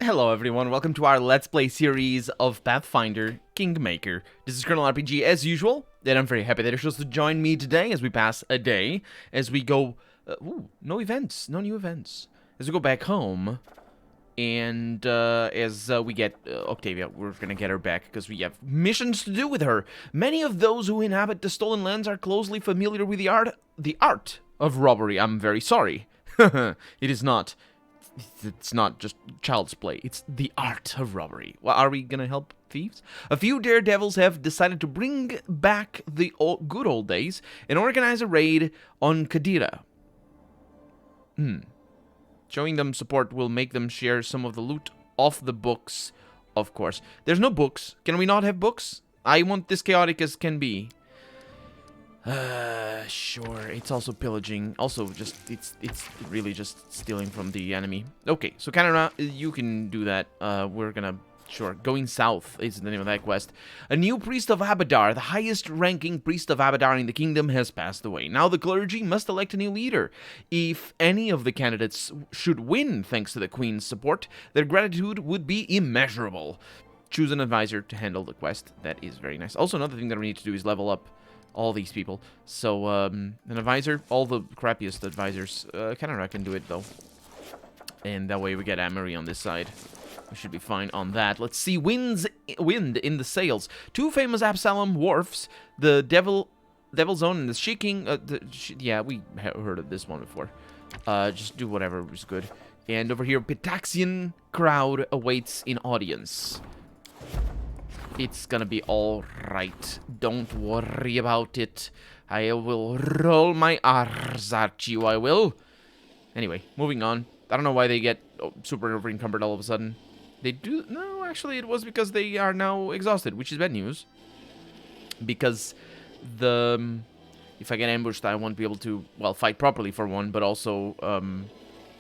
Hello everyone, welcome to our Let's Play series of Pathfinder Kingmaker. This is Colonel RPG as usual, and I'm very happy that you're supposed to join me today as we pass a day, as we go... no events, no new events. As we go back home, and as we get Octavia, we're gonna get her back because we have missions to do with her. Many of those who inhabit the stolen lands are closely familiar with the art of robbery. I'm very sorry. It is not... It's not just child's play, it's the art of robbery. Well, are we gonna help thieves? A few daredevils have decided to bring back the good old days and organize a raid on Kadira. Showing them support will make them share some of the loot off the books, of course. There's no books. Can we not have books? I want this chaotic as can be. Sure. It's also pillaging. Also, it's really just stealing from the enemy. Okay, so Canada, you can do that. We're gonna... Sure. Going south is the name of that quest. A new priest of Abadar, the highest-ranking priest of Abadar in the kingdom, has passed away. Now the clergy must elect a new leader. If any of the candidates should win thanks to the Queen's support, their gratitude would be immeasurable. Choose an advisor to handle the quest. That is very nice. Also, another thing that we need to do is level up all these people. So, an advisor, all the crappiest advisors. Canada can do it, though. And that way we get Amory on this side. We should be fine on that. Let's see. Wind in the sails. Two famous Absalom wharfs. The Devil's Own and the Shaking. Yeah, we heard of this one before. Just do whatever is good. And over here, Pitaxian crowd awaits in audience. It's gonna be alright. Don't worry about it. I will roll my R's at you, I will. Anyway, moving on. I don't know why they get super over-encumbered all of a sudden. They do... No, actually, it was because they are now exhausted, which is bad news. Because the... If I get ambushed, I won't be able to, well, fight properly for one, but also,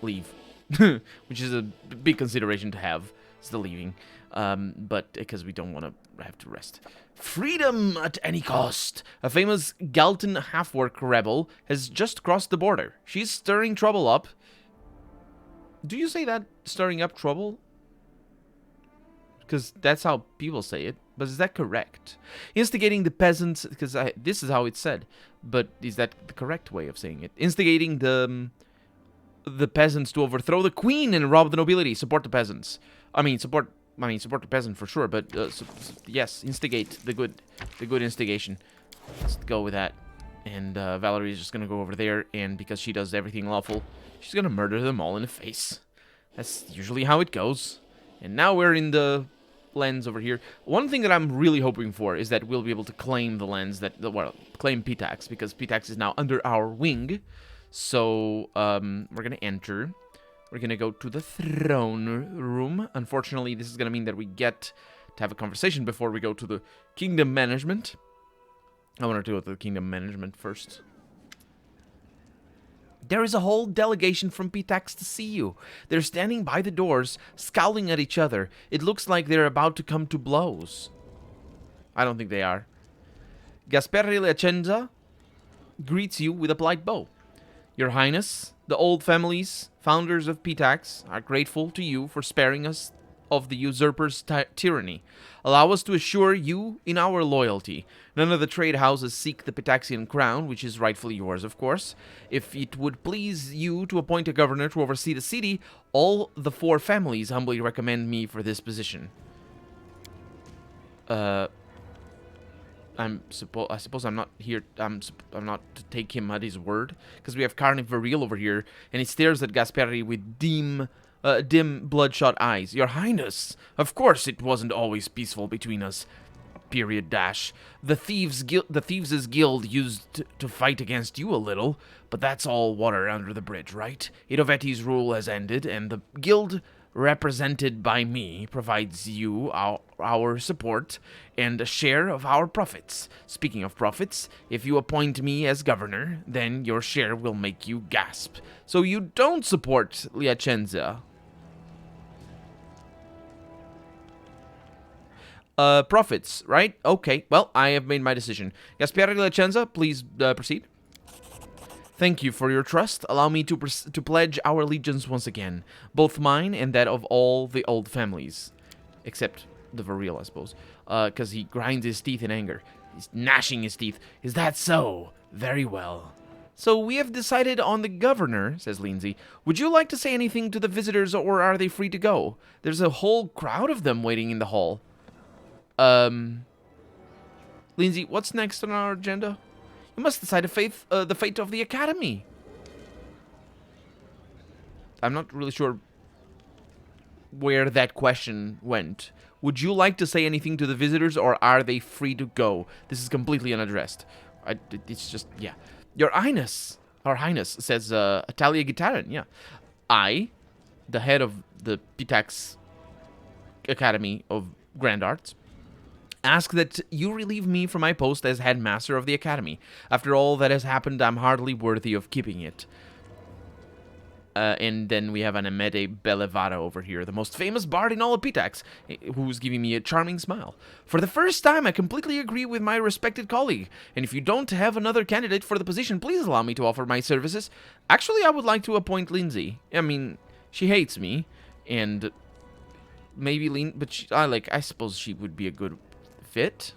leave. Which is a big consideration to have. It's the leaving. But because we don't want to have to rest. Freedom at any cost. A famous Galton half-orc rebel has just crossed the border. She's stirring trouble up. Do you say that? Stirring up trouble? Because that's how people say it. But is that correct? Instigating the peasants, because this is how it's said. But is that the correct way of saying it? Instigating the peasants to overthrow the queen and rob the nobility. Support the peasants. Support the peasant for sure, but yes, instigate the good instigation. Let's go with that. And Valerie is just gonna go over there, and because she does everything lawful, she's gonna murder them all in the face. That's usually how it goes. And now we're in the lands over here. One thing that I'm really hoping for is that we'll be able to claim the lands that, well, claim Pitax, because Pitax is now under our wing. So we're gonna enter. We're going to go to the throne room. Unfortunately, this is going to mean that we get to have a conversation before we go to the kingdom management. I want to go to the kingdom management first. There is a whole delegation from Pitax to see you. They're standing by the doors, scowling at each other. It looks like they're about to come to blows. I don't think they are. Gasperi Lecenza greets you with a polite bow. Your Highness, the old families, founders of Pitax, are grateful to you for sparing us of the usurper's tyranny. Allow us to assure you in our loyalty. None of the trade houses seek the Pitaxian crown, which is rightfully yours, of course. If it would please you to appoint a governor to oversee the city, all the four families humbly recommend me for this position. I suppose I'm not here. I'm not to take him at his word, because we have Carnivoril over here, and he stares at Gasperi with dim, bloodshot eyes. Your Highness, of course it wasn't always peaceful between us. Period. The Thieves' Guild used to fight against you a little, but that's all water under the bridge, right? Idovetti's rule has ended, and the guild, represented by me, provides you our support and a share of our profits. Speaking of profits, if you appoint me as governor, then your share will make you gasp. So you don't support Liacenza. Profits, right? Okay, well, I have made my decision. Gasperi Liacenza, please proceed. Thank you for your trust. Allow me to pledge our allegiance once again, both mine and that of all the old families. Except the Variel, I suppose, because he grinds his teeth in anger. He's gnashing his teeth. Is that so? Very well. So we have decided on the governor, says Lindsay. Would you like to say anything to the visitors, or are they free to go? There's a whole crowd of them waiting in the hall. Lindsay, what's next on our agenda? You must decide the fate of the academy. I'm not really sure where that question went. Would you like to say anything to the visitors, or are they free to go? This is completely unaddressed. It's just, yeah. Your Highness, our Highness, says Atalia Gitaran, yeah. I, the head of the Pitax Academy of Grand Arts, ask that you relieve me from my post as headmaster of the academy. After all that has happened, I'm hardly worthy of keeping it. And then we have Anamede Belevara over here, the most famous bard in all of Pitax, who's giving me a charming smile. For the first time, I completely agree with my respected colleague, and if you don't have another candidate for the position, please allow me to offer my services. Actually, I would like to appoint Lindsay. I mean, she hates me, and maybe but I suppose she would be a good fit.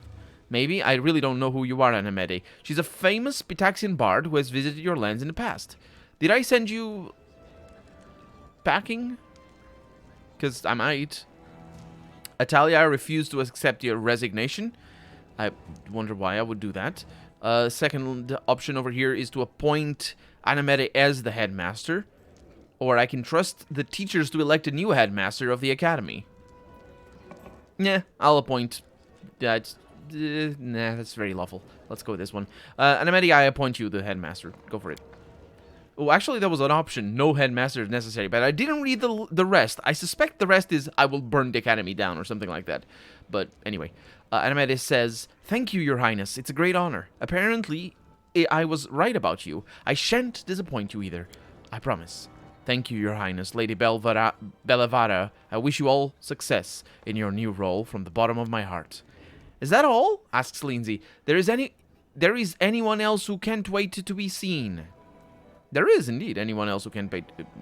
Maybe. I really don't know who you are, Anamede. She's a famous Pitaxian bard who has visited your lands in the past. Did I send you packing? Because I might. Atalia, I refuse to accept your resignation. I wonder why I would do that. Second option over here is to appoint Anamede as the headmaster. Or I can trust the teachers to elect a new headmaster of the academy. Yeah, I'll appoint. Nah, that's very lawful. Let's go with this one. Anamede, I appoint you the headmaster. Go for it. Oh, actually, that was an option. No headmaster is necessary, but I didn't read the rest. I suspect the rest is I will burn the academy down or something like that. But anyway, Anamede says, thank you, your highness. It's a great honor. Apparently, I was right about you. I shan't disappoint you either. I promise. Thank you, your highness. Lady Belevara, I wish you all success in your new role from the bottom of my heart. Is that all? Asks Lindsay. There is anyone else who can't wait to be seen. There is indeed anyone else who can't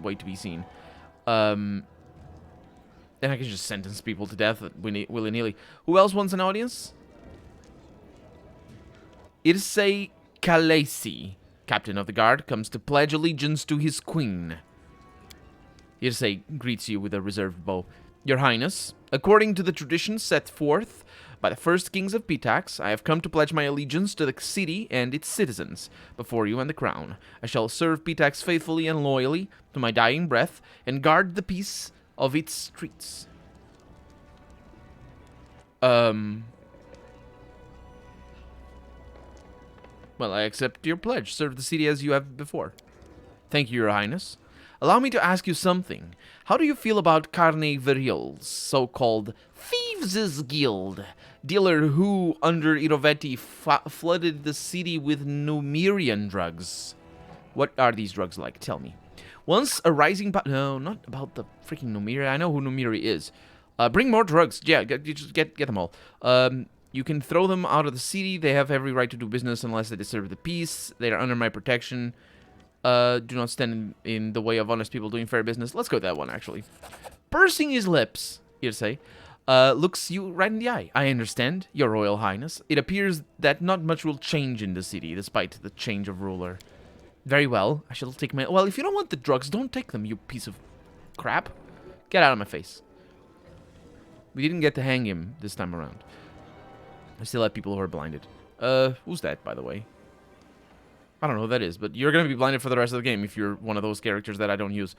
wait to be seen. And I can just sentence people to death willy-nilly. Who else wants an audience? Irse Khaleesi, captain of the guard, comes to pledge allegiance to his queen. Irse greets you with a reserved bow. Your highness, according to the traditions set forth by the first kings of Pitax, I have come to pledge my allegiance to the city and its citizens, before you and the crown. I shall serve Pitax faithfully and loyally to my dying breath, and guard the peace of its streets. Well, I accept your pledge. Serve the city as you have before. Thank you, your highness. Allow me to ask you something. How do you feel about Carne Viril's so-called Thieves' Guild? Dealer who, under Irovetti, flooded the city with Numerian drugs. What are these drugs like? Tell me. Once a rising... No, not about the freaking Numeri. I know who Numeri is. Bring more drugs. Yeah, just get them all. You can throw them out of the city. They have every right to do business unless they disturb the peace. They are under my protection. Do not stand in the way of honest people doing fair business. Let's go with that one, actually. Pursing his lips, Irse, looks you right in the eye. I understand, your royal highness. It appears that not much will change in the city, despite the change of ruler. Very well, I shall take my... Well, if you don't want the drugs, don't take them, you piece of crap. Get out of my face. We didn't get to hang him this time around. I still have people who are blinded. Who's that, by the way? I don't know who that is, but you're going to be blinded for the rest of the game if you're one of those characters that I don't use.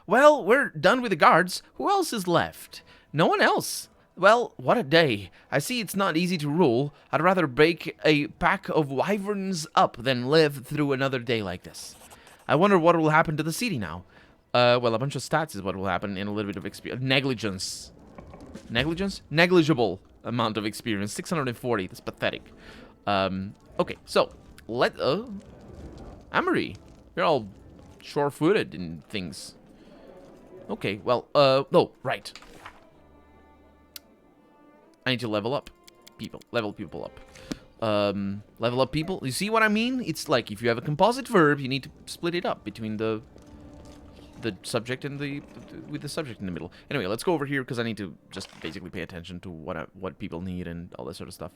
Well, we're done with the guards. Who else is left? No one else. Well, what a day. I see it's not easy to rule. I'd rather bake a pack of wyverns up than live through another day like this. I wonder what will happen to the city now. Well, a bunch of stats is what will happen and a little bit of experience. Negligence. Negligence? Negligible amount of experience. 640. That's pathetic. Okay, so, Amory, you're all sure-footed in things. Okay, well, no, right. I need to level up people. Level people up. level up people. You see what I mean? It's like if you have a composite verb, you need to split it up between the subject and with the subject in the middle. Anyway, let's go over here because I need to just basically pay attention to what people need and all that sort of stuff.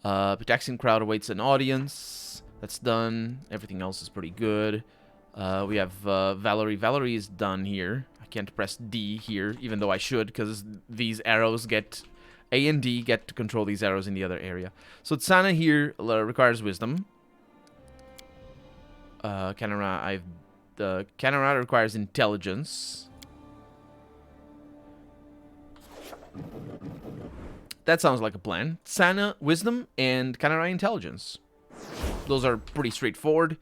Pitaxian crowd awaits an audience. That's done. Everything else is pretty good. We have Valerie. Valerie is done here. I can't press D here, even though I should, because these arrows get... A and D get to control these arrows in the other area. So Tsana here requires wisdom. Kanara, Kanara requires intelligence. That sounds like a plan. Tsana, wisdom, and Kanara, intelligence. Those are pretty straightforward.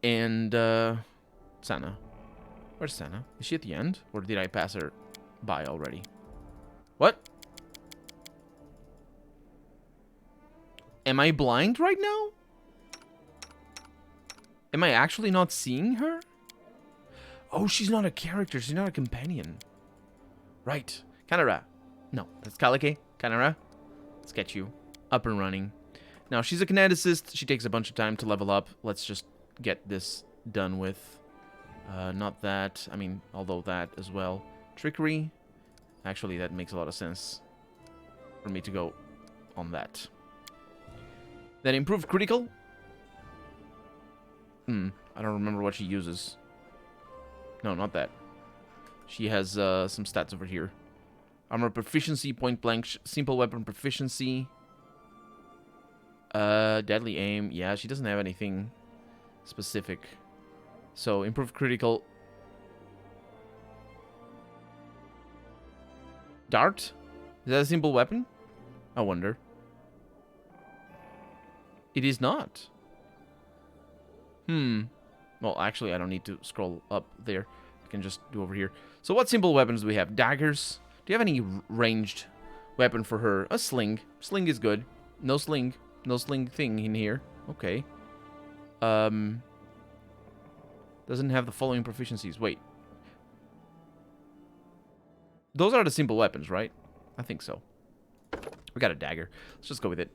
And, Tsana. Where's Tsana? Is she at the end? Or did I pass her by already? What? Am I blind right now? Am I actually not seeing her? Oh, she's not a character. She's not a companion. Right. Kanara. No, that's Kalike. Kanara. Let's get you up and running. Now, she's a kineticist. She takes a bunch of time to level up. Let's just get this done with. Not that. I mean, although that as well. Trickery. Actually, that makes a lot of sense for me to go on that. Then improved critical. I don't remember what she uses. No, not that. She has some stats over here. Armor proficiency, point blank, simple weapon proficiency. Deadly aim. Yeah, she doesn't have anything specific. So, improved critical. Dart? Is that a simple weapon? I wonder. It is not. Well, actually, I don't need to scroll up there. I can just do over here. So what simple weapons do we have? Daggers. Do you have any ranged weapon for her? A sling. Sling is good. No sling. No sling thing in here. Okay. Doesn't have the following proficiencies. Wait. Those are the simple weapons, right? I think so. We got a dagger. Let's just go with it.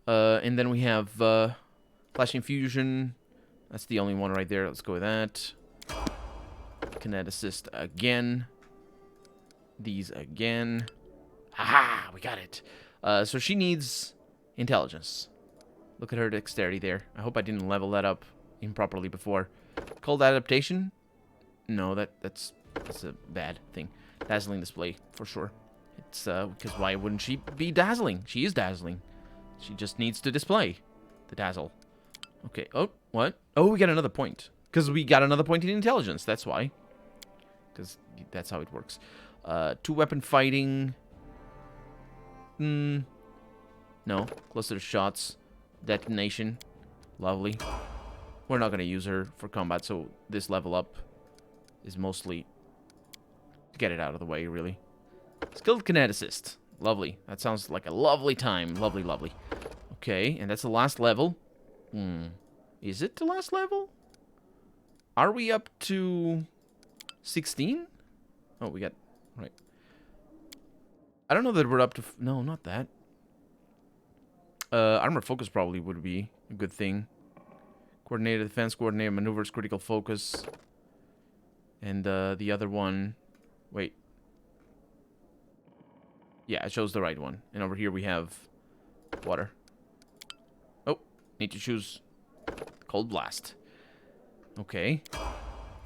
And then we have Flashing Fusion. That's the only one right there. Let's go with that. Kineticist again. These again. Aha! We got it. So she needs intelligence. Look at her dexterity there. I hope I didn't level that up improperly before. Cold adaptation? No, that's a bad thing. Dazzling display, for sure. It's, because why wouldn't she be dazzling? She is dazzling. She just needs to display the dazzle. Okay, oh, what? Oh, we got another point. Because we got another point in intelligence, that's why. Because that's how it works. Two-weapon fighting. No. Cluster shots. Detonation. Lovely. We're not going to use her for combat, so this level up is mostly to get it out of the way, really. Skilled kineticist. Lovely. That sounds like a lovely time. Lovely, lovely. Okay, and that's the last level. Is it the last level? Are we up to 16? Oh, we got... Right. I don't know that we're up to... No, not that. Armor focus probably would be a good thing. Coordinated defense, coordinated maneuvers, critical focus. And the other one... Wait. Yeah, it shows the right one. And over here we have water. Oh, need to choose Cold Blast. Okay.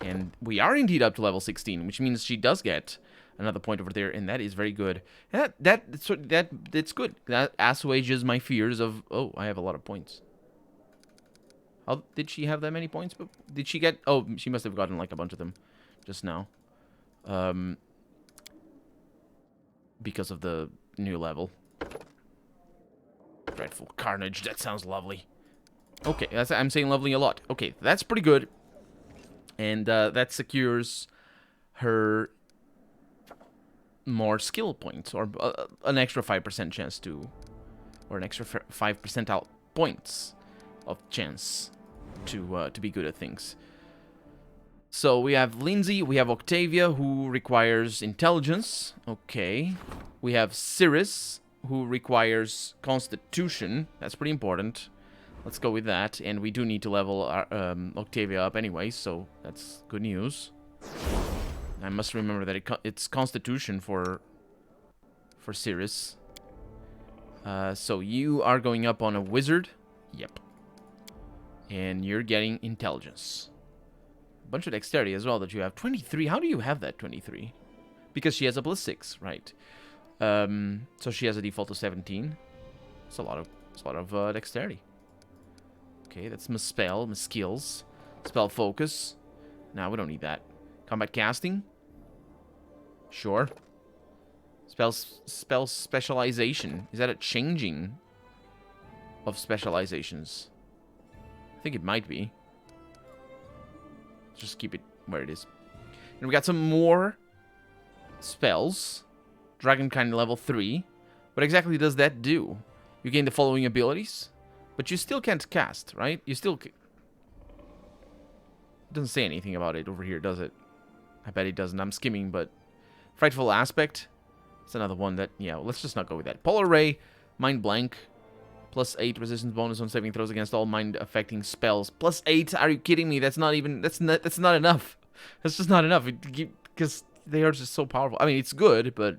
And we are indeed up to level 16, which means she does get another point over there, and that is very good. And that's good. That assuages my fears of, oh, I have a lot of points. How did she have that many points? Did she get... Oh, she must have gotten like a bunch of them just now. Because of the new level. Dreadful Carnage. That sounds lovely. Okay, I'm saying lovely a lot. Okay, that's pretty good. And that secures her more skill points, or an extra 5% chance to, or an extra 5% out points of chance to be good at things. So we have Lindsay, we have Octavia, who requires intelligence. Okay. We have Cirrus, who requires Constitution. That's pretty important. Let's go with that. And we do need to level our, Octavia up anyway, so that's good news. I must remember that it's Constitution for Cirrus. So you are going up on a wizard. Yep. And you're getting intelligence. A bunch of dexterity as well that you have. 23. How do you have that 23? Because she has a +6, right? So she has a default of 17. It's a lot of dexterity. Okay, that's my spell, my skills. Spell focus. Nah, we don't need that. Combat casting. Sure. Spell specialization. Is that a changing of specializations? I think it might be. Just keep it where it is. And we got some more spells. Dragonkind level 3. What exactly does that do? You gain the following abilities, but you still can't cast, right? You still... It doesn't say anything about it over here, does it? I bet it doesn't. I'm skimming, but... Frightful Aspect. It's another one that... Yeah, let's just not go with that. Polar Ray. Mind Blank. +8 resistance bonus on saving throws against all mind-affecting spells. +8? Are you kidding me? That's not even... That's not enough. That's just not enough. Because they are just so powerful. I mean, it's good, but...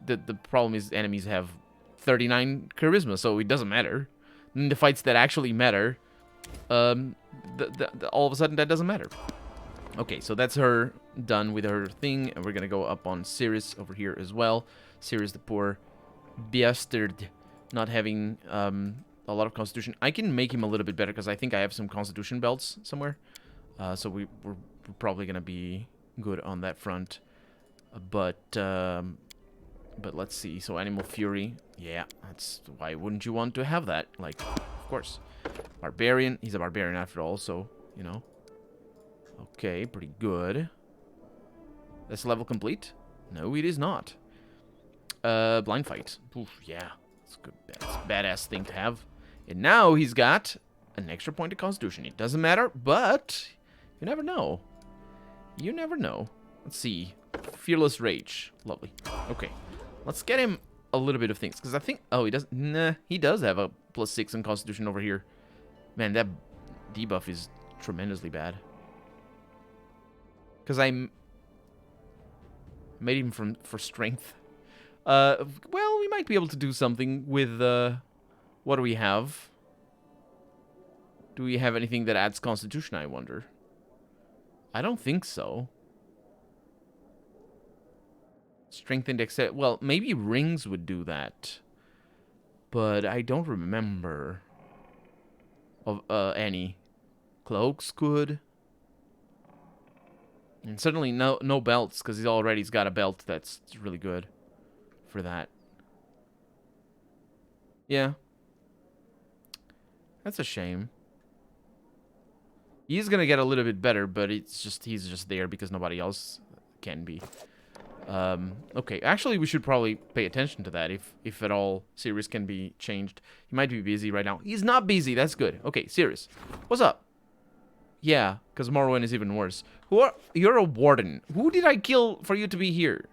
The problem is enemies have 39 charisma, so it doesn't matter. In the fights that actually matter, all of a sudden that doesn't matter. Okay, so that's her done with her thing, and we're gonna go up on Cirrus over here as well. Cirrus, the poor bastard, not having a lot of Constitution. I can make him a little bit better because I think I have some Constitution belts somewhere. So we're probably gonna be good on that front. But let's see. So Animal Fury. Yeah, that's... Why wouldn't you want to have that? Like, of course. Barbarian. He's a barbarian after all, so, you know. Okay, pretty good. That's level complete? No, it is not. Blind Fight. Oof, yeah. That's good. That's a badass thing to have. And now he's got an extra point of Constitution. It doesn't matter, but you never know. You never know. Let's see. Fearless Rage. Lovely. Okay. Let's get him a little bit of things. Because I think... Oh, he doesn't... Nah, he does have a +6 in Constitution over here. Man, that debuff is tremendously bad. Because I made him for strength. Well, we might be able to do something with... what do we have? Do we have anything that adds Constitution, I wonder? I don't think so. Strength index... Well, maybe rings would do that. But I don't remember of any. Cloaks could. And certainly no belts, because he's already's got a belt that's really good for that. Yeah. That's a shame. He's gonna get a little bit better, but it's just he's just there because nobody else can be. Okay, actually we should probably pay attention to that if at all Cirrus can be changed. He might be busy right now. He's not busy, that's good. Okay, Cirrus, what's up? Yeah, because Morrowind is even worse. You're a warden. Who did I kill for you to be here?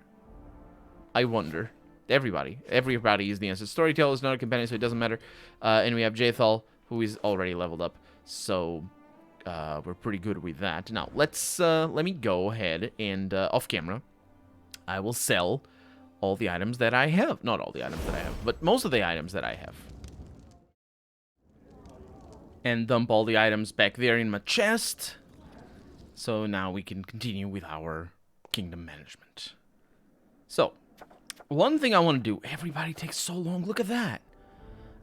I wonder. Everybody is the answer. Storyteller is not a companion, so it doesn't matter. And we have Jaethal, who is already leveled up, so we're pretty good with that. Now let's let me go ahead and off camera I will sell all the items that I have. Not all the items that I have, but most of the items that I have. And dump all the items back there in my chest. So now we can continue with our kingdom management. So, one thing I want to do... Everybody takes so long. Look at that.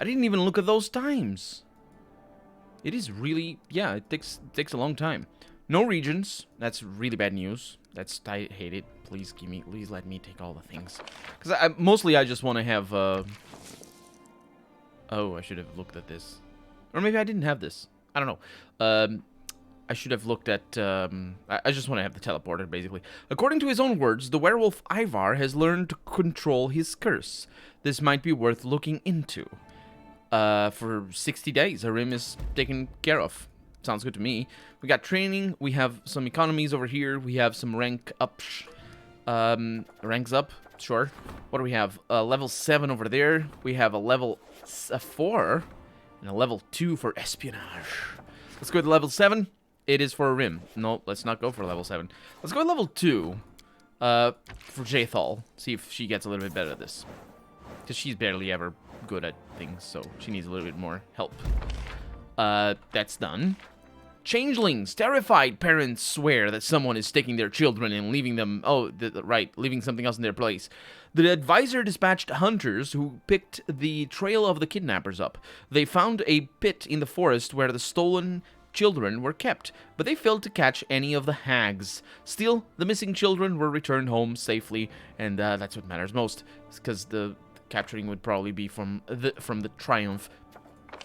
I didn't even look at those times. It is really... Yeah, it takes a long time. No regions. That's really bad news. I hate it. Please let me take all the things. Because mostly I just want to have... Oh, I should have looked at this. Or maybe I didn't have this. I don't know. I should have looked at... I just want to have the teleporter, basically. According to his own words, the werewolf Ivar has learned to control his curse. This might be worth looking into. For 60 days, Harim is taken care of. Sounds good to me. We got training. We have some economies over here. We have some ranks up. Sure. What do we have? Level 7 over there. We have a level 4 and a level 2 for Espionage. Let's go to level 7. It is for a rim. No, let's not go for level 7. Let's go to level 2 for Jathal. See if she gets a little bit better at this. Because she's barely ever good at things, so she needs a little bit more help. That's done. Changelings. Terrified parents swear that someone is taking their children and leaving them... Oh, right. Leaving something else in their place. The advisor dispatched hunters who picked the trail of the kidnappers up. They found a pit in the forest where the stolen children were kept, but they failed to catch any of the hags. Still, the missing children were returned home safely, and that's what matters most, because the capturing would probably be from the triumph.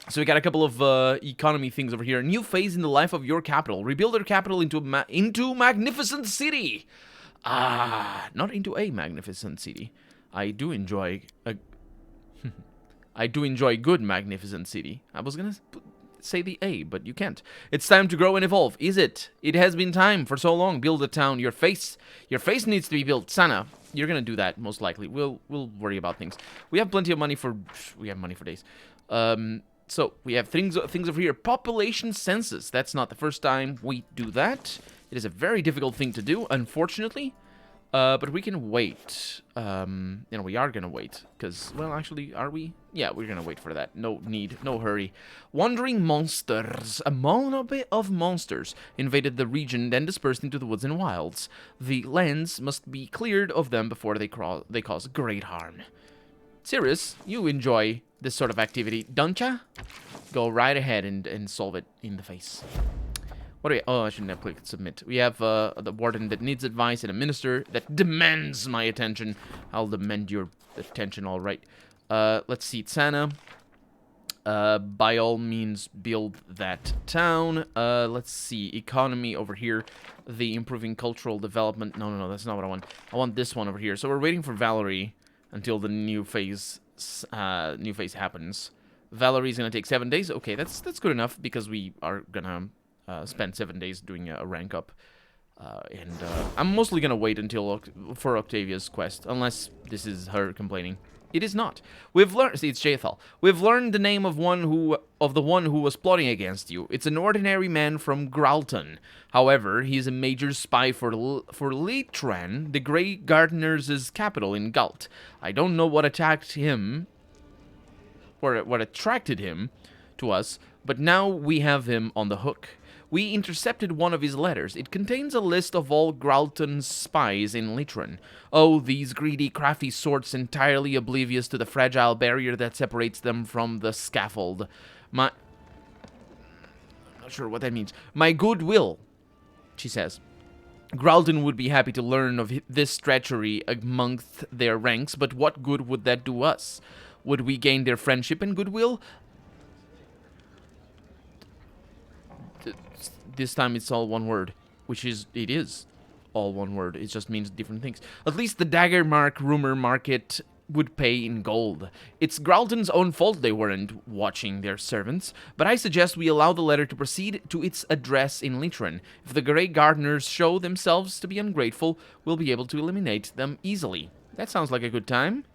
So we got a couple of economy things over here. New phase in the life of your capital. Rebuild your capital into magnificent city. Not into a magnificent city. I do enjoy good magnificent city. I was gonna say the A, but you can't. It's time to grow and evolve. Is it? It has been time for so long. Build a town. Your face needs to be built. Sana, you're gonna do that most likely. We'll worry about things. We have plenty of money for. We have money for days. So, we have things over here. Population census. That's not the first time we do that. It is a very difficult thing to do, unfortunately. But we can wait. We are going to wait. Because, well, actually, are we? Yeah, we're going to wait for that. No need, no hurry. Wandering monsters. A monoby of monsters invaded the region, then dispersed into the woods and wilds. The lands must be cleared of them before they cause great harm. Sirius, you enjoy this sort of activity, don't ya? Go right ahead and solve it in the face. What do we... Oh, I shouldn't have clicked submit. We have the warden that needs advice and a minister that demands my attention. I'll demand your attention, all right. Let's see, Tsana. By all means, build that town. Let's see, economy over here. The improving cultural development. No, that's not what I want. I want this one over here. So we're waiting for Valerie until the new phase happens. Valerie's gonna take 7 days. Okay, that's good enough because we are gonna spend 7 days doing a rank up, and I'm mostly gonna wait until for Octavia's quest, unless this is her complaining. It is not. We've learned. See, it's Jathal. We've learned the name of the one who was plotting against you. It's an ordinary man from Gralton. However, he is a major spy for Leitran, the Grey Gardeners' capital in Galt. I don't know what attracted him to us, but now we have him on the hook. We intercepted one of his letters. It contains a list of all Gralton's spies in Leitran. Oh, these greedy, crafty sorts entirely oblivious to the fragile barrier that separates them from the scaffold. I'm not sure what that means. My goodwill, she says. Gralton would be happy to learn of this treachery amongst their ranks, but what good would that do us? Would we gain their friendship and goodwill? This time it's all one word, it is all one word. It just means different things. At least the dagger mark rumor market would pay in gold. It's Gralton's own fault they weren't watching their servants, but I suggest we allow the letter to proceed to its address in Leitran. If the Grey Gardeners show themselves to be ungrateful, we'll be able to eliminate them easily. That sounds like a good time.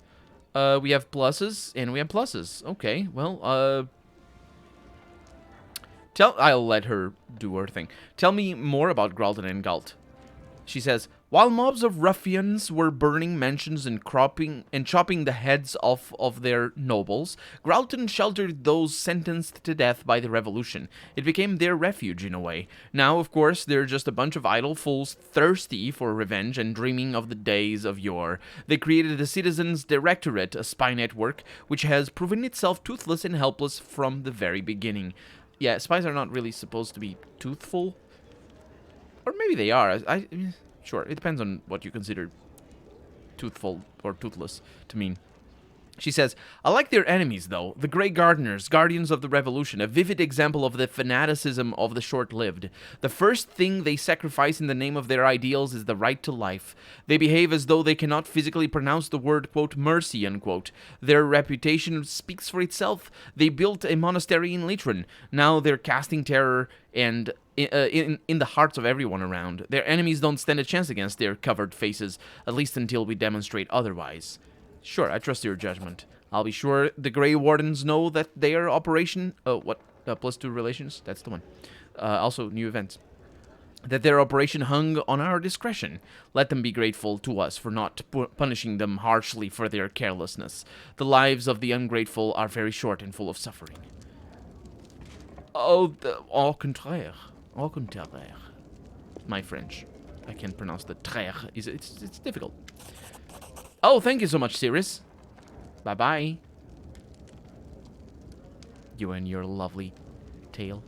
We have pluses, and we have pluses. Okay, well, I'll let her do her thing. Tell me more about Gralton and Galt. She says, while mobs of ruffians were burning mansions and chopping the heads off of their nobles, Gralton sheltered those sentenced to death by the revolution. It became their refuge in a way. Now, of course, they're just a bunch of idle fools thirsty for revenge and dreaming of the days of yore. They created the Citizens Directorate, a spy network, which has proven itself toothless and helpless from the very beginning. Yeah, spies are not really supposed to be toothful. Or maybe they are. Sure, it depends on what you consider toothful or toothless to mean. She says, I like their enemies, though. The Grey Gardeners, guardians of the revolution, a vivid example of the fanaticism of the short-lived. The first thing they sacrifice in the name of their ideals is the right to life. They behave as though they cannot physically pronounce the word, quote, mercy, unquote. Their reputation speaks for itself. They built a monastery in Leitran. Now they're casting terror and in the hearts of everyone around. Their enemies don't stand a chance against their covered faces, at least until we demonstrate otherwise. Sure, I trust your judgment. I'll be sure the Grey Wardens know that their operation... Oh, what? +2 relations? That's the one. Also, new events. That their operation hung on our discretion. Let them be grateful to us for not punishing them harshly for their carelessness. The lives of the ungrateful are very short and full of suffering. Oh, au contraire. Au contraire. My French. I can't pronounce the traire. It's difficult. Oh, thank you so much, Sirius. Bye-bye. You and your lovely tail.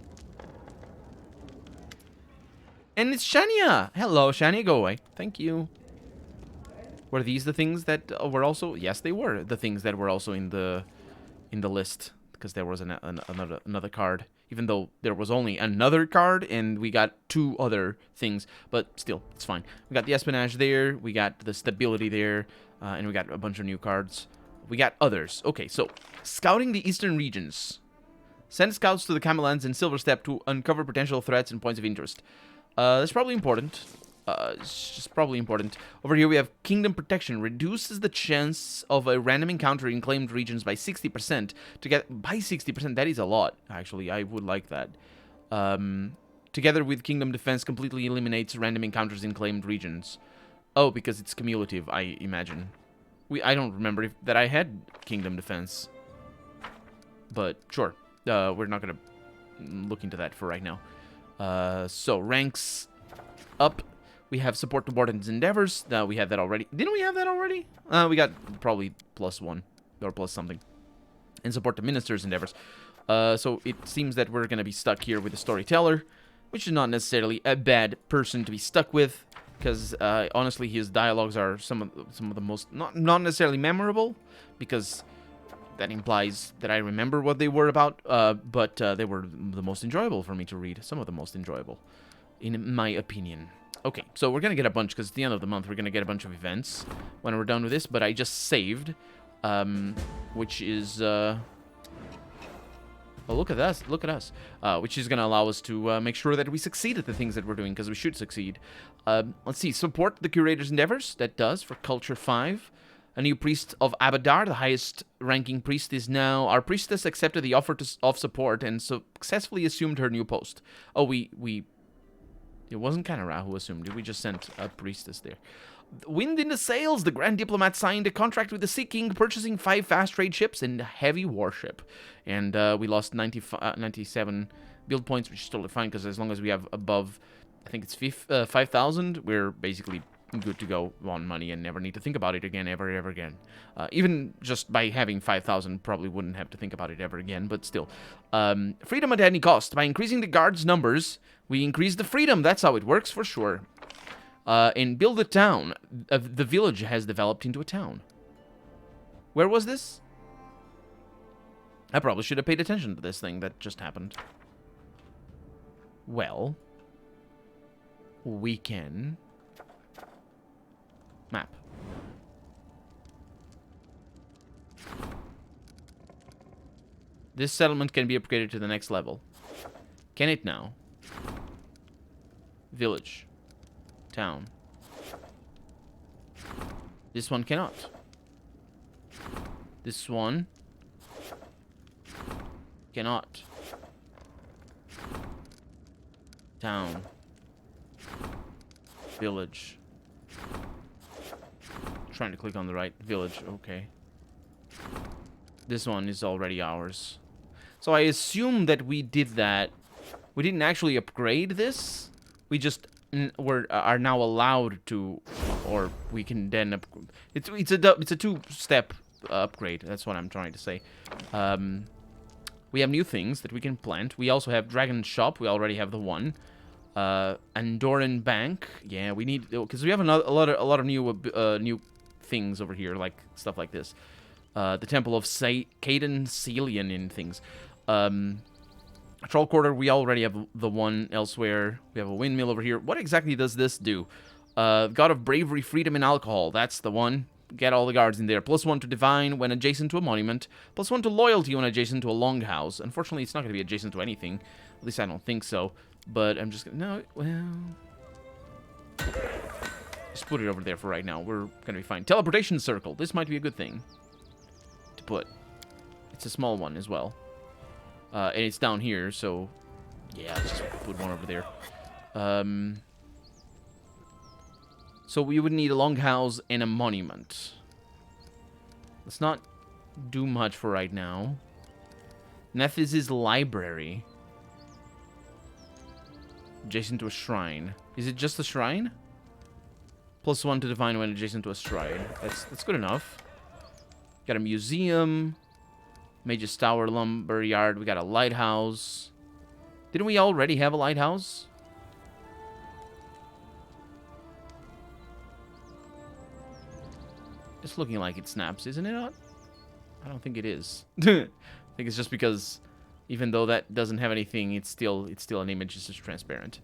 And it's Shania! Hello, Shania, go away. Thank you. Were these the things that were also... Yes, they were the things that were also in the list. Because there was another card. Even though there was only another card, and we got 2 other things. But still, it's fine. We got the Espionage there, we got the Stability there, and we got a bunch of new cards. We got others. Okay, so, scouting the eastern regions. Send scouts to the Camellands and Silverstep to uncover potential threats and points of interest. That's probably important. It's just probably important. Over here we have Kingdom Protection. Reduces the chance of a random encounter in claimed regions by 60%. By 60%, that is a lot, actually. I would like that. Together with Kingdom Defense, completely eliminates random encounters in claimed regions. Oh, because it's cumulative, I imagine. I don't remember that I had Kingdom Defense. But, sure. We're not going to look into that for right now. So, ranks up. We have support to Warden's Endeavors. We had that already. Didn't we have that already? We got probably +1 or plus something. And support to Minister's Endeavors. So, it seems that we're going to be stuck here with the Storyteller, which is not necessarily a bad person to be stuck with. Because, honestly, his dialogues are some of the most... Not necessarily memorable, because... That implies that I remember what they were about, but they were the most enjoyable for me to read. Some of the most enjoyable, in my opinion. Okay, so we're going to get a bunch, because at the end of the month, we're going to get a bunch of events when we're done with this, but I just saved, which is... Oh, look at us, which is going to allow us to make sure that we succeed at the things that we're doing, because we should succeed. Let's see, support the Curator's Endeavors, that does, for Culture 5. A new priest of Abadar, the highest ranking priest, is now... Our priestess accepted the offer of support and successfully assumed her new post. Oh, It wasn't Kanara who assumed it. We just sent a priestess there. Wind in the sails. The Grand Diplomat signed a contract with the Sea King, purchasing 5 fast trade ships and a heavy warship. And we lost 97 build points, which is totally fine, because as long as we have above, I think it's 5,000, we're basically... good to go on money and never need to think about it again, ever again. Even just by having 5,000, probably wouldn't have to think about it ever again, but still. Freedom at any cost. By increasing the guards' numbers, we increase the freedom. That's how it works, for sure. And build a town. The village has developed into a town. Where was this? I probably should have paid attention to this thing that just happened. Well, we can... Map. This settlement can be upgraded to the next level. Can it now? Village. Town. This one cannot. This one cannot. Town. Village. Trying to click on the right village. Okay. This one is already ours. So I assume that we did that. We didn't actually upgrade this. We just are now allowed to, or we can then it's a 2-step upgrade. That's what I'm trying to say. We have new things that we can plant. We also have Dragon Shop. We already have the one. Andorran Bank. Yeah, we need, because we have a lot of new things over here, like stuff like this. The Temple of Caden Celian in things. Troll Quarter, we already have the one elsewhere. We have a windmill over here. What exactly does this do? God of Bravery, Freedom, and Alcohol. That's the one. Get all the guards in there. +1 to Divine when adjacent to a monument. +1 to Loyalty when adjacent to a longhouse. Unfortunately, it's not going to be adjacent to anything. At least I don't think so. But I'm just gonna... No, well... Just put it over there for right now. We're gonna be fine. Teleportation circle. This might be a good thing to put. It's a small one as well. And it's down here, so... Yeah, let's just put one over there. So we would need a longhouse and a monument. Let's not do much for right now. Nephis' library. Adjacent to a shrine. Is it just a shrine? +1 to divine when adjacent to a shrine. That's good enough. Got a museum. Mage's Tower, lumber yard. We got a lighthouse. Didn't we already have a lighthouse? It's looking like it snaps, isn't it not? I don't think it is. I think it's just because even though that doesn't have anything, it's still an image. It's just transparent.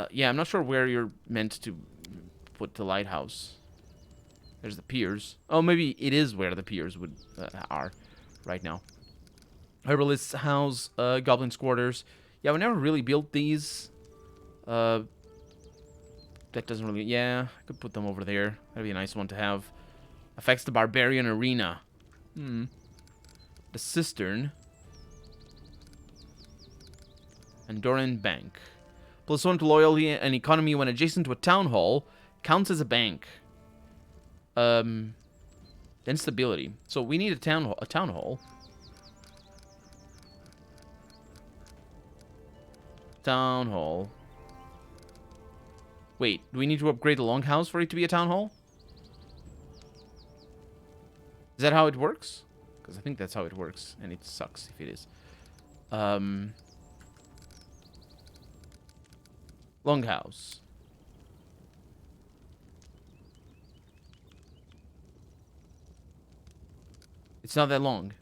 Yeah, I'm not sure where you're meant to put the lighthouse. There's the piers. Oh, maybe it is where the piers would are right now. Herbalist's house, Goblin's quarters. Yeah, we never really built these. That doesn't really... Yeah, I could put them over there. That'd be a nice one to have. Affects the Barbarian Arena. The Cistern. Andorran Bank. +1 to loyalty and economy when adjacent to a town hall. Counts as a bank. Then stability. So we need a town hall. Town hall. Wait, do we need to upgrade the longhouse for it to be a town hall? Is that how it works? Because I think that's how it works, and it sucks if it is. Longhouse. It's not that long.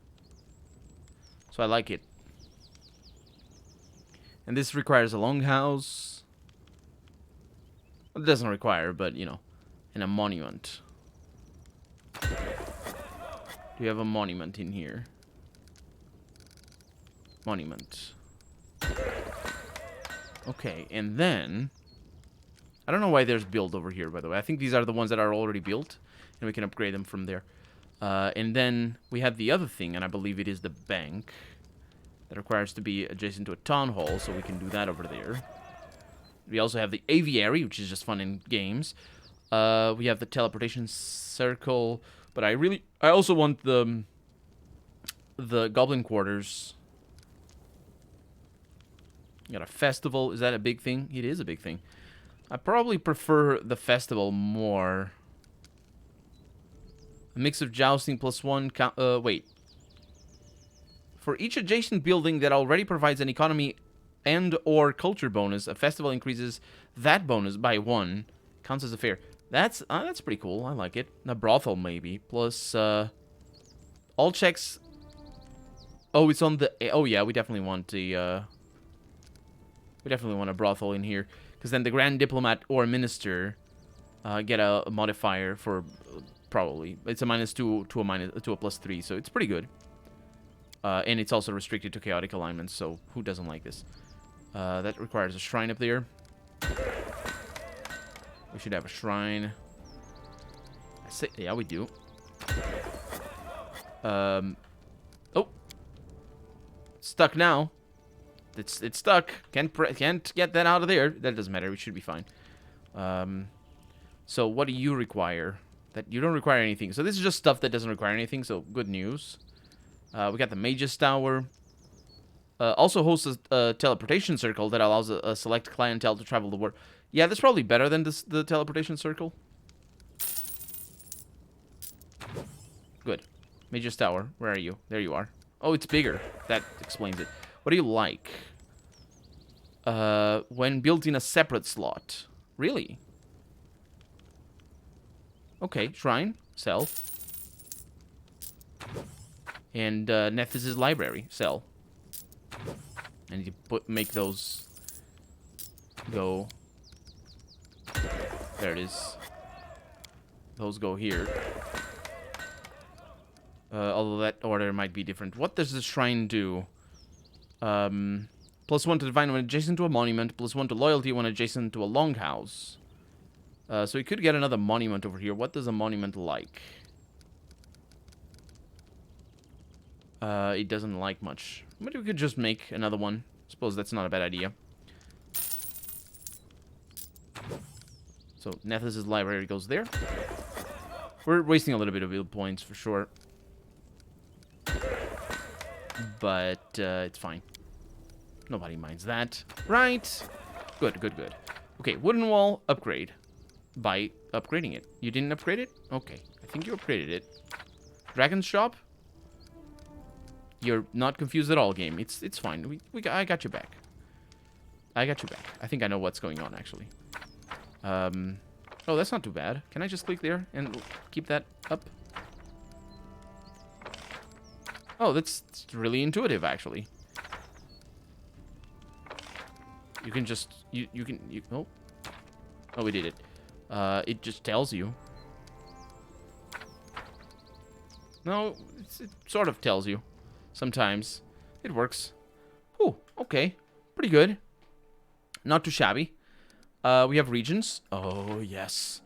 So I like it. And this requires a longhouse. It doesn't require, but, you know, and a monument. Do you have a monument in here? Monument. Okay, and then... I don't know why there's build over here, by the way. I think these are the ones that are already built, and we can upgrade them from there. And then we have the other thing, and I believe it is the bank. That requires to be adjacent to a town hall, so we can do that over there. We also have the aviary, which is just fun in games. We have the teleportation circle, but I also want the goblin quarters. You got a festival. Is that a big thing? It is a big thing. I probably prefer the festival more. A mix of jousting +1. Wait. For each adjacent building that already provides an economy and or culture bonus, a festival increases that bonus by 1. Counts as a fair. That's pretty cool. I like it. A brothel maybe. Plus all checks. Oh, it's on the... Oh yeah, we definitely want the... We definitely want a brothel in here, because then the Grand Diplomat or Minister get a modifier for probably. It's a -2 to a +3, so it's pretty good. And it's also restricted to chaotic alignments, so who doesn't like this? That requires a shrine up there. We should have a shrine. Yeah, we do. Oh, stuck now. It's stuck. Can't get that out of there. That doesn't matter. We should be fine. So what do you require? That you don't require anything. So this is just stuff that doesn't require anything. So good news. We got the Mage's Tower. Also hosts a teleportation circle that allows a select clientele to travel the world. Yeah, that's probably better than the teleportation circle. Good. Mage's Tower. Where are you? There you are. Oh, it's bigger. That explains it. What do you like? When built in a separate slot. Really? Okay, shrine. Sell. And Nephis' library. Sell. And you make those go. There it is. Those go here. Although that order might be different. What does the shrine do? +1 to divine when adjacent to a monument. +1 to loyalty when adjacent to a longhouse. So we could get another monument over here. What does a monument like? It doesn't like much. Maybe we could just make another one. Suppose that's not a bad idea. So Nethys' library goes there. We're wasting a little bit of build points for sure. But it's fine. Nobody minds that. Right. Good, good, good. Okay, wooden wall, upgrade. By upgrading it. You didn't upgrade it? Okay, I think you upgraded it. Dragon's shop? You're not confused at all, game. It's fine. I got your back. I got your back. I think I know what's going on, actually. Oh, that's not too bad. Can I just click there and keep that up? Oh, that's really intuitive, actually. You can just... Oh. Oh, we did it. It just tells you. No, it sort of tells you. Sometimes. It works. Oh, okay. Pretty good. Not too shabby. We have regions. Oh, yes.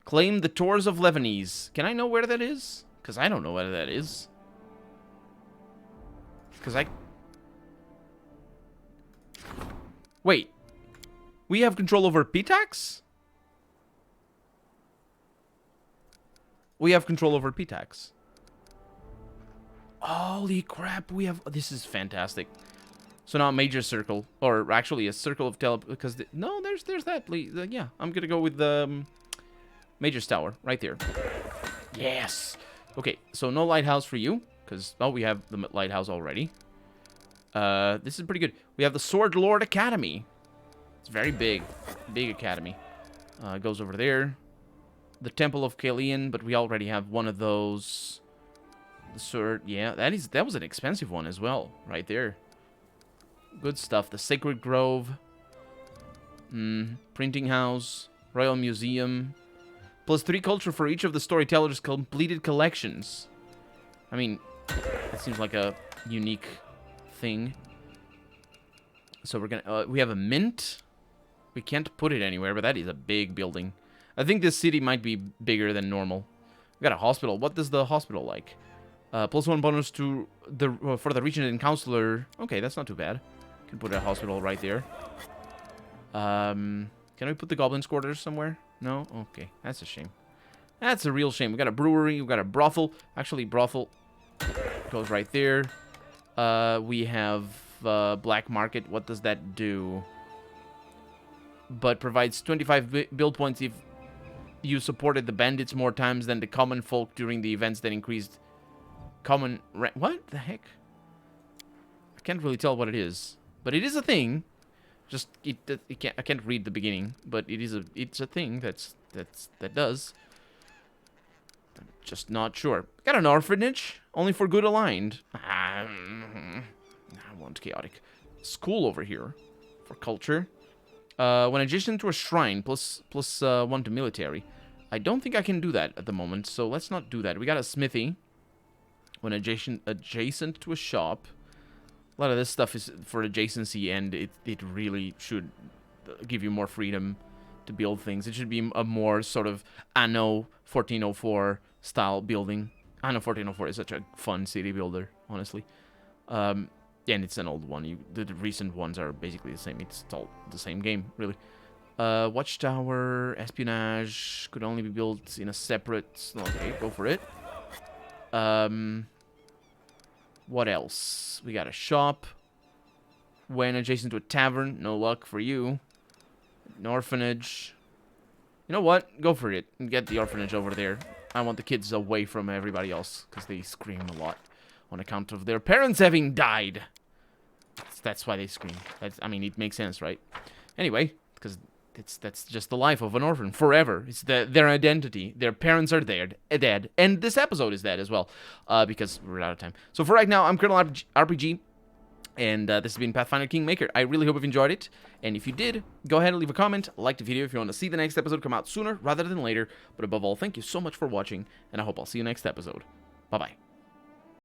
Claim the Tours of Lebanese. Can I know where that is? Because I don't know where that is. Because I... Wait. We have control over Pitax? We have control over Pitax. Holy crap, we have... This is fantastic. So now a major circle. Or actually a circle of because... No, there's that. Yeah, I'm going to go with the... Major's Tower, right there. Yes! Okay, so no lighthouse for you. Because, oh, we have the lighthouse already. This is pretty good. We have the Sword Lord Academy. It's very big. Big academy. Goes over there. The Temple of Kalian, but we already have one of those. The sword, yeah, that was an expensive one as well, right there. Good stuff. The Sacred Grove. Printing House. Royal Museum. +3 culture for each of the storytellers' completed collections. I mean, that seems like a unique thing. So we're gonna... we have a mint. We can't put it anywhere, but that is a big building. I think this city might be bigger than normal. We got a hospital. What does the hospital like? +1 bonus to the for the region and counselor. Okay, that's not too bad. Can put a hospital right there. Can we put the goblins' quarters somewhere? No? Okay, that's a shame. That's a real shame. We got a brewery. We got a brothel. Actually, brothel goes right there. We have black market. What does that do? But provides 25 build points if you supported the bandits more times than the common folk during the events that increased common... What the heck? I can't really tell what it is. But it is a thing. Just, I can't read the beginning. But it's a thing that does. I'm just not sure. Got an orphanage. Only for good aligned. I want chaotic. School over here. For culture. When adjacent to a shrine, plus 1 to military. I don't think I can do that at the moment, so let's not do that. We got a smithy. When adjacent to a shop. A lot of this stuff is for adjacency, and it really should give you more freedom to build things. It should be a more sort of Anno 1404 style building. Anno 1404 is such a fun city builder, honestly. And it's an old one. The recent ones are basically the same. It's all the same game, really. Watchtower, Espionage could only be built in a separate... Okay, go for it. What else? We got a shop. When adjacent to a tavern, no luck for you. An orphanage. You know what? Go for it and get the orphanage over there. I want the kids away from everybody else because they scream a lot on account of their parents having died. That's why they scream. I mean, it makes sense, right? Anyway, because that's just the life of an orphan forever. It's their identity. Their parents are dead, and this episode is dead as well, because we're out of time. So for right now, I'm Colonel RPG, and this has been Pathfinder Kingmaker. I really hope you've enjoyed it, and if you did, go ahead and leave a comment, like the video if you want to see the next episode come out sooner rather than later. But above all, thank you so much for watching, and I hope I'll see you next episode. Bye-bye.